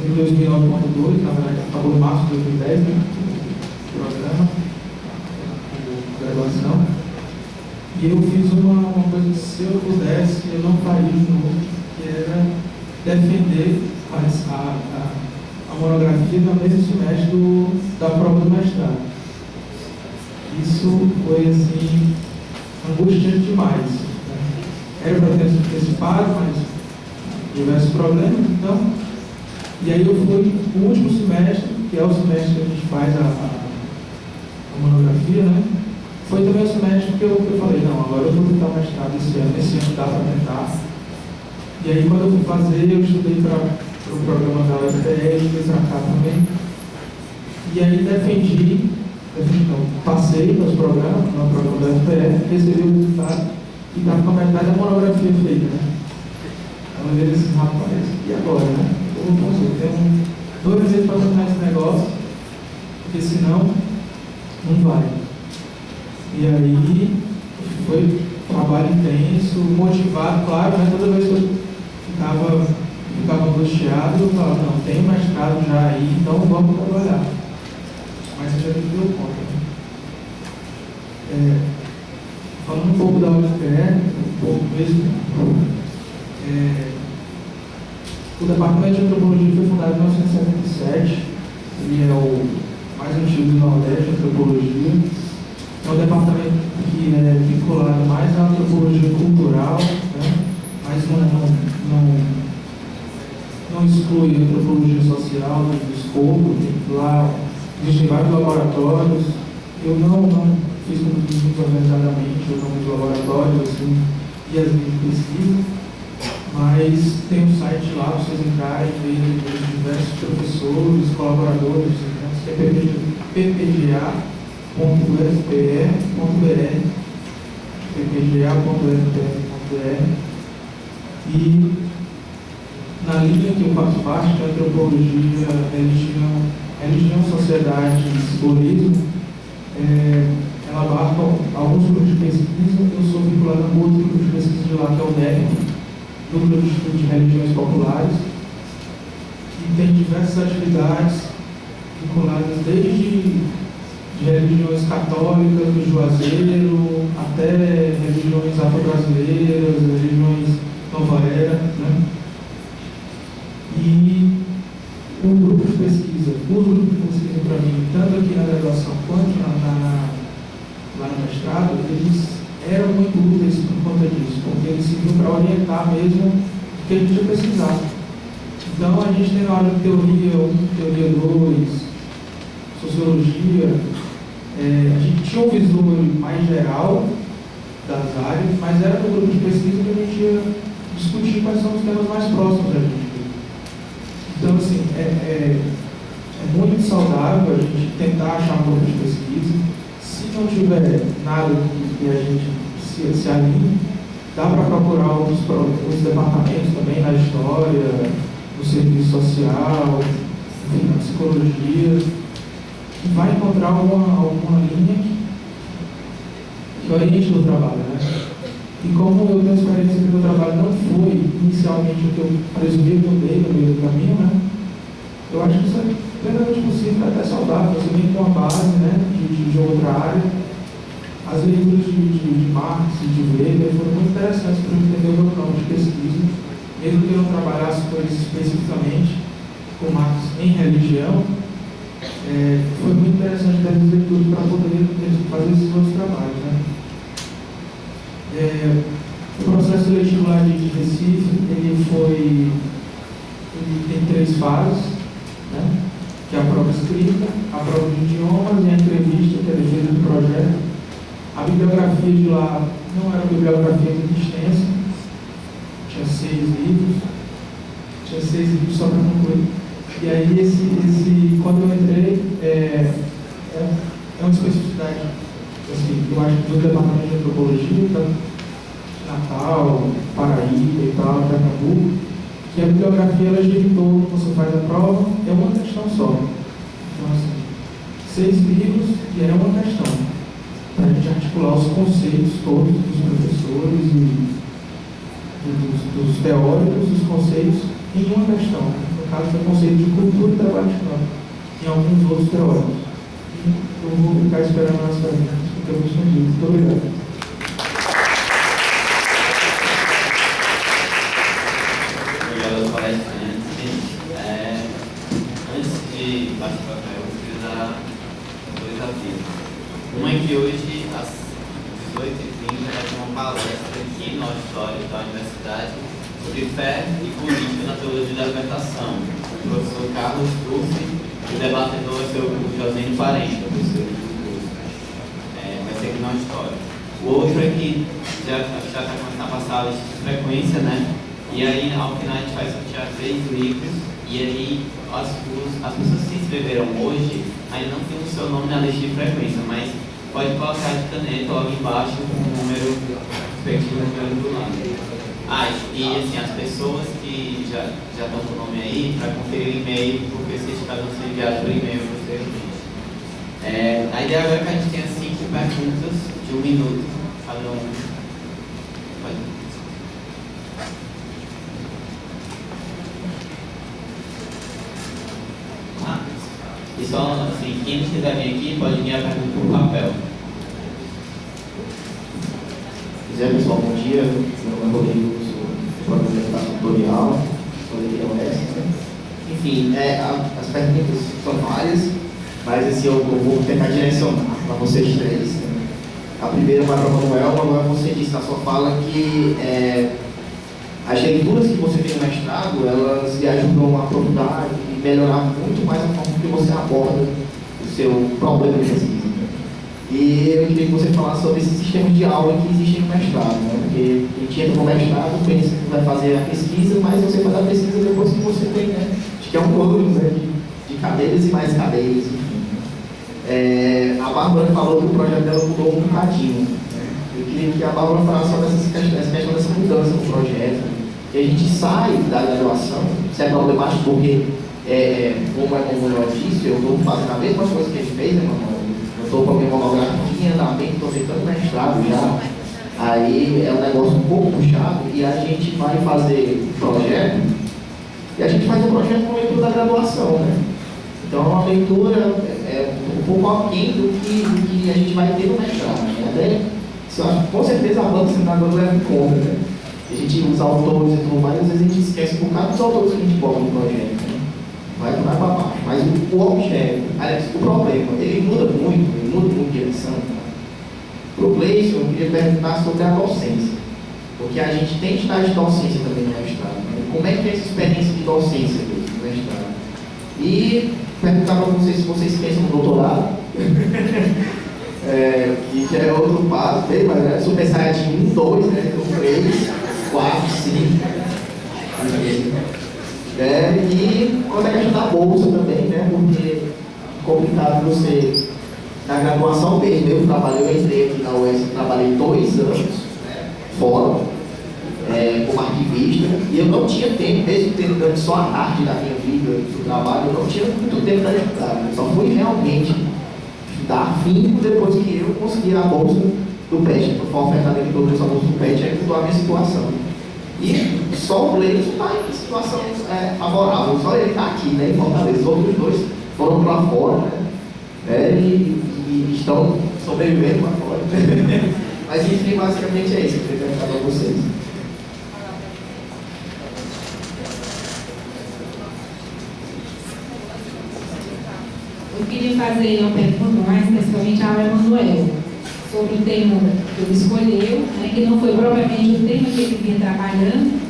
em 2009.2, na verdade acabou em março de 2010, né? O programa, a graduação. E eu fiz uma coisa que, se eu pudesse, eu não faria de novo, que era defender a monografia no mesmo semestre da prova do mestrado. Isso foi, assim, angustiante demais, né? Era para ter antecipado, mas diversos problemas, então. E aí eu fui no último semestre, que é o semestre que a gente faz a monografia, né? Foi também o semestre que eu falei, não, agora eu vou tentar mestrado esse ano dá para tentar. E aí quando eu fui fazer, eu estudei para o programa da UFPE, fui para cá também. E aí passei nos programas, no programa da UFPE, recebi o resultado e estava com a metade da monografia feita, né? Então eu disse assim, rapaz, e agora, né? Eu tenho 2 meses para terminar esse negócio, porque senão não vai. E aí foi um trabalho intenso, motivado, claro, né? Toda vez que eu ficava angustiado, eu falava, não, tenho mestrado já aí, então vamos trabalhar. Mas você já me deu conta, né? Falando um pouco da UFPE, um pouco mesmo, o Departamento de Antropologia foi fundado em 1977, ele é o mais antigo do Nordeste, Antropologia. É um departamento que é vinculado mais à antropologia cultural, né? Mas não exclui a antropologia social do escopo. Lá existem vários laboratórios. Eu não fiz muito organizadamente os laboratórios assim, e as minhas pesquisas, mas tem um site lá para vocês entrarem e verem diversos professores, colaboradores, que é ppga.ufpe.br, e na linha que eu faço parte, que é antropologia, religião, sociedade e simbolismo, ela abarca alguns grupos de pesquisa. Eu sou vinculado a um outro grupo de pesquisa de lá, que é o NEP, Núcleo de Estudo de Religiões Populares, e tem diversas atividades vinculadas desde de religiões católicas do Juazeiro até religiões afro-brasileiras, religiões nova era, né? E os grupos de pesquisa para mim, tanto aqui na graduação quanto lá no mestrado, eles eram muito úteis por conta disso, porque eles serviam para orientar mesmo o que a gente ia pesquisar. Então a gente tem na aula de teoria 1, teoria 2, sociologia, a gente tinha um vislumbre mais geral das áreas, mas era no grupo de pesquisa que a gente ia discutir quais são os temas mais próximos da gente. Então, assim, é muito saudável a gente tentar achar um grupo de pesquisa. Se não tiver nada que a gente se alinhe, dá para procurar outros departamentos também, na história, no serviço social, enfim, na psicologia, e vai encontrar alguma linha que oriente o trabalho, né? E como eu tenho experiência que o meu trabalho não foi inicialmente o que eu presumia que eu dei no meio do caminho, né? Eu acho que isso é plenamente possível, até saudável. Você vem com uma base, né, de outra área. As leituras de Marx e de Weber foram muito interessantes para eu entender o meu campo de pesquisa, mesmo que eu não trabalhasse especificamente com Marx em religião. Foi muito interessante ter essas leituras para poder fazer esses outros trabalhos, né? O processo seletivo lá de Recife, ele tem 3 fases, né? Que é a prova escrita, a prova de idiomas e a entrevista, que é a defesa do projeto. A bibliografia de lá não era uma bibliografia muito extensa, tinha 6 livros, só para concluir. E aí, quando eu entrei, é uma especificidade, assim, eu acho que do departamento de antropologia, de Natal, Paraíba e tal, Pernambuco, que a bibliografia ela gira em torno, você faz a prova, é uma questão só. Então, assim, 6 livros e é uma questão, para a gente articular os conceitos todos dos professores e dos teóricos, dos conceitos, em uma questão. No caso, foi o conceito de cultura e trabalho de campo, em alguns outros teóricos. E eu vou ficar esperando as perguntas, porque eu respondi. Muito obrigado. Obrigado aos palestrantes. Antes de participar da eu queria dar dois avisos. Um é que hoje, às 18h30, vai ter uma palestra aqui no auditório da universidade sobre fé e política na teologia da libertação. O professor Carlos Turci, o debatedor vai ser o José Parente, professor do curso. Vai ser aqui no auditório. O outro é que já está começando a passar a lista de frequência, né? E aí, ao final, a gente vai sortear 3 livros. E aí, as pessoas que se inscreveram hoje ainda não tem o seu nome na lista de frequência, mas pode colocar de caneta logo embaixo com o número respectivo do lado. E assim, as pessoas que já estão com o nome aí, para conferir o e-mail, porque vocês estão sendo enviados por e-mail posteriormente. A ideia agora é que a gente tenha 5 perguntas de 1 minuto, cada um. Pode. E só assim, quem quiser vir aqui pode enviar a pergunta por papel. Pessoal, bom dia. Meu nome é Rodrigo, sou proprietário tutorial, sou da OS. Enfim, as perguntas são várias, mas assim, eu vou tentar direcionar para vocês 3. A primeira vai para o Manuel. Você disse na sua fala que as leituras que você tem no mestrado, elas lhe ajudam a aprofundar e melhorar muito mais a forma que você aborda o seu problema de pesquisa. E eu queria que você falasse sobre esse sistema de aula que existe no mestrado, né? Porque a gente entra no mestrado, pensa que vai fazer a pesquisa, mas você faz a pesquisa depois que você tem, né? Acho que é um ano, né? De cadeiras e mais cadeiras, enfim. A Bárbara falou que o projeto dela mudou um bocadinho, né? Eu queria que a Bárbara falasse sobre essa questão dessa mudança no projeto. Que a gente sai da graduação, isso é problemático porque, como eu disse, eu estou fazendo a mesma coisa que ele fez, né, Manuel? Eu estou com a minha monografia, estou tentando mestrado já. Aí é um negócio um pouco puxado e a gente vai fazer projeto, e a gente faz um projeto com leitura da graduação, né? Então é uma leitura um pouco aquém do que a gente vai ter no mestrado, né? Até, com certeza a banca senadora leva em conta, né? A gente usa autores e tudo mais, às vezes a gente esquece por causa dos autores que a gente bota no projeto, né? Vai para baixo. Mas o objeto, aliás, o problema, ele muda muito de direção. Para o Gleison, eu queria perguntar sobre a docência. Porque a gente tem estágio de docência também no mestrado. Né? Como é que é essa experiência de docência no mestrado? E perguntar para vocês se vocês pensam no doutorado. Que é outro passo, bem, mas é Super Saiyajin 1, 2, né? 3, 4, 5. E quando a questão da bolsa também, né? Porque é complicado você, na graduação mesmo, eu entrei aqui na UES, trabalhei 2 anos, né, fora, como arquivista, e eu não tinha tempo, mesmo tendo só a tarde da minha vida, do trabalho, eu não tinha muito tempo para estudar, né? Só fui realmente estudar afinco depois que eu consegui a bolsa do PET, que foi ofertada aqui pelo a bolsa do PET, aí mudou a minha situação. E só o Gleison está em situação favorável, só ele está aqui, né, em Fortaleza. Os outros 2 foram para fora, né, e estão sobrevivendo para fora. Mas enfim, basicamente é isso que eu queria perguntar para vocês. Eu queria fazer uma pergunta mais especificamente ao Emanuel, sobre o tema que ele escolheu, né, que não foi propriamente o tema que ele vinha trabalhando,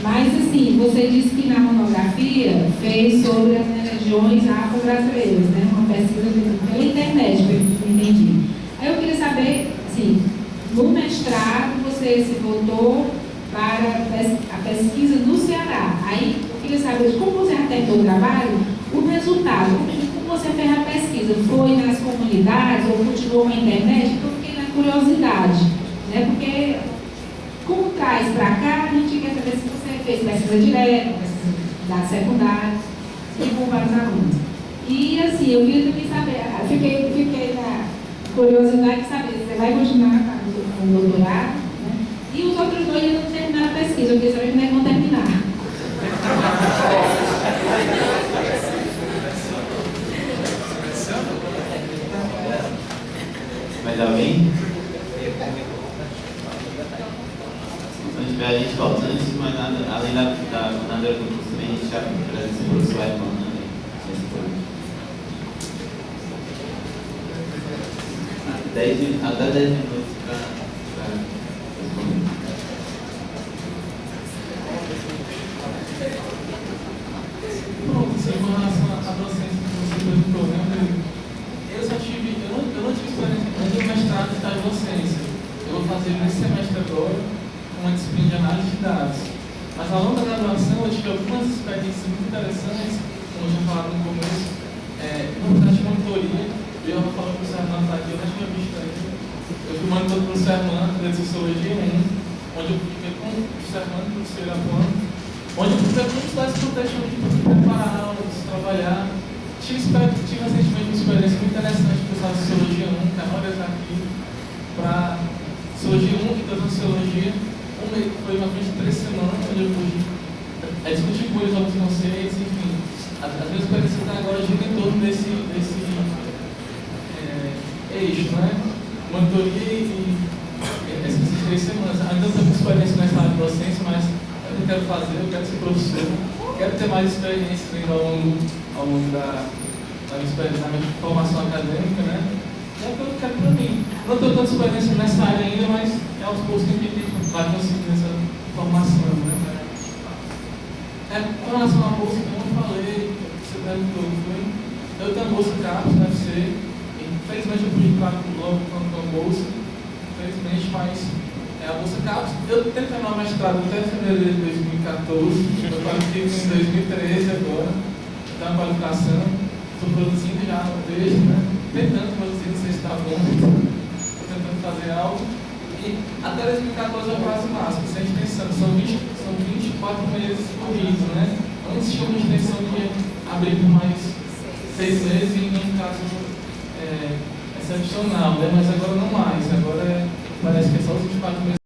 mas assim, você disse que na monografia fez sobre as religiões afro-brasileiras, né, uma pesquisa pela internet, pelo que eu entendi. Aí eu queria saber, assim, no mestrado você se voltou para a pesquisa no Ceará. Aí eu queria saber de como você arquitetou o trabalho, o resultado, como você fez a pesquisa, foi nas comunidades ou continuou na internet? Eu fiquei na curiosidade, né? Porque como traz para cá, a gente quer saber se você fez pesquisa direta, pesquisa da secundária e com vários alunos. E assim, eu queria também saber, fiquei na curiosidade de saber se você vai continuar com o doutorado, né? E os outros 2 ainda não terminaram a pesquisa, porque saber que não é bom terminar. Mais alguém? Se não tiver, a gente volta antes, mas nada, além da coordenadora do curso, também a gente já agradece o professor Herman, né? Até 10 minutos para responder. Pronto, assim, com relação à docência que você perguntou, né? Eu não tive experiência no mestrado de estágio de docência. Eu vou fazer nesse semestre agora uma disciplina de análise de dados. Mas ao longo da graduação eu tive algumas experiências muito interessantes, como eu já falava no começo, no processo de monitoria. Eu já falando para o Sermano aqui, eu não tinha visto ainda. Eu fui monitor para o Sermano de Sociologia 1, onde eu fiquei com o Sermano do professor Irapuã, onde eu fui muitos dados contextos de preparar aulas, trabalhar. Tive recentemente uma experiência muito interessante com a Sociologia 1, que a maioria está aqui, para Sociologia 1 e toda a Sociologia. Foi uma vez de 3 semanas, onde eu pude discutir com eles alguns conceitos, enfim. As minhas experiências até agora giram em torno desse eixo, né? Monitoria e essas 3 semanas. Ainda não tenho experiência nessa área de docência, mas eu quero fazer, eu quero ser professor, quero ter mais experiências ainda ao longo da minha formação acadêmica, né? É o que eu quero para mim. Não tenho tanta experiência nessa área ainda, mas é aos poucos que a gente vai conseguir essa formação, né? Com relação à bolsa, como eu falei, você perguntou, eu tenho a bolsa CAPES, deve ser. Infelizmente eu pude entrar logo com a bolsa, infelizmente, mas a bolsa CAPES, eu tentei terminar o mestrado até fevereiro de 2014, eu qualifiquei em 2013 agora, tenho a qualificação, estou produzindo já o texto, né? Tentando produzir, não sei se está bom, estou tentando fazer algo, e até 2014 é o prazo máximo, sem extensão, são 24 meses corridos, né? Antes tinha uma extensão de abrir por mais 6 meses e em um caso excepcional, né? Mas agora não mais, agora parece que é só os 24 meses.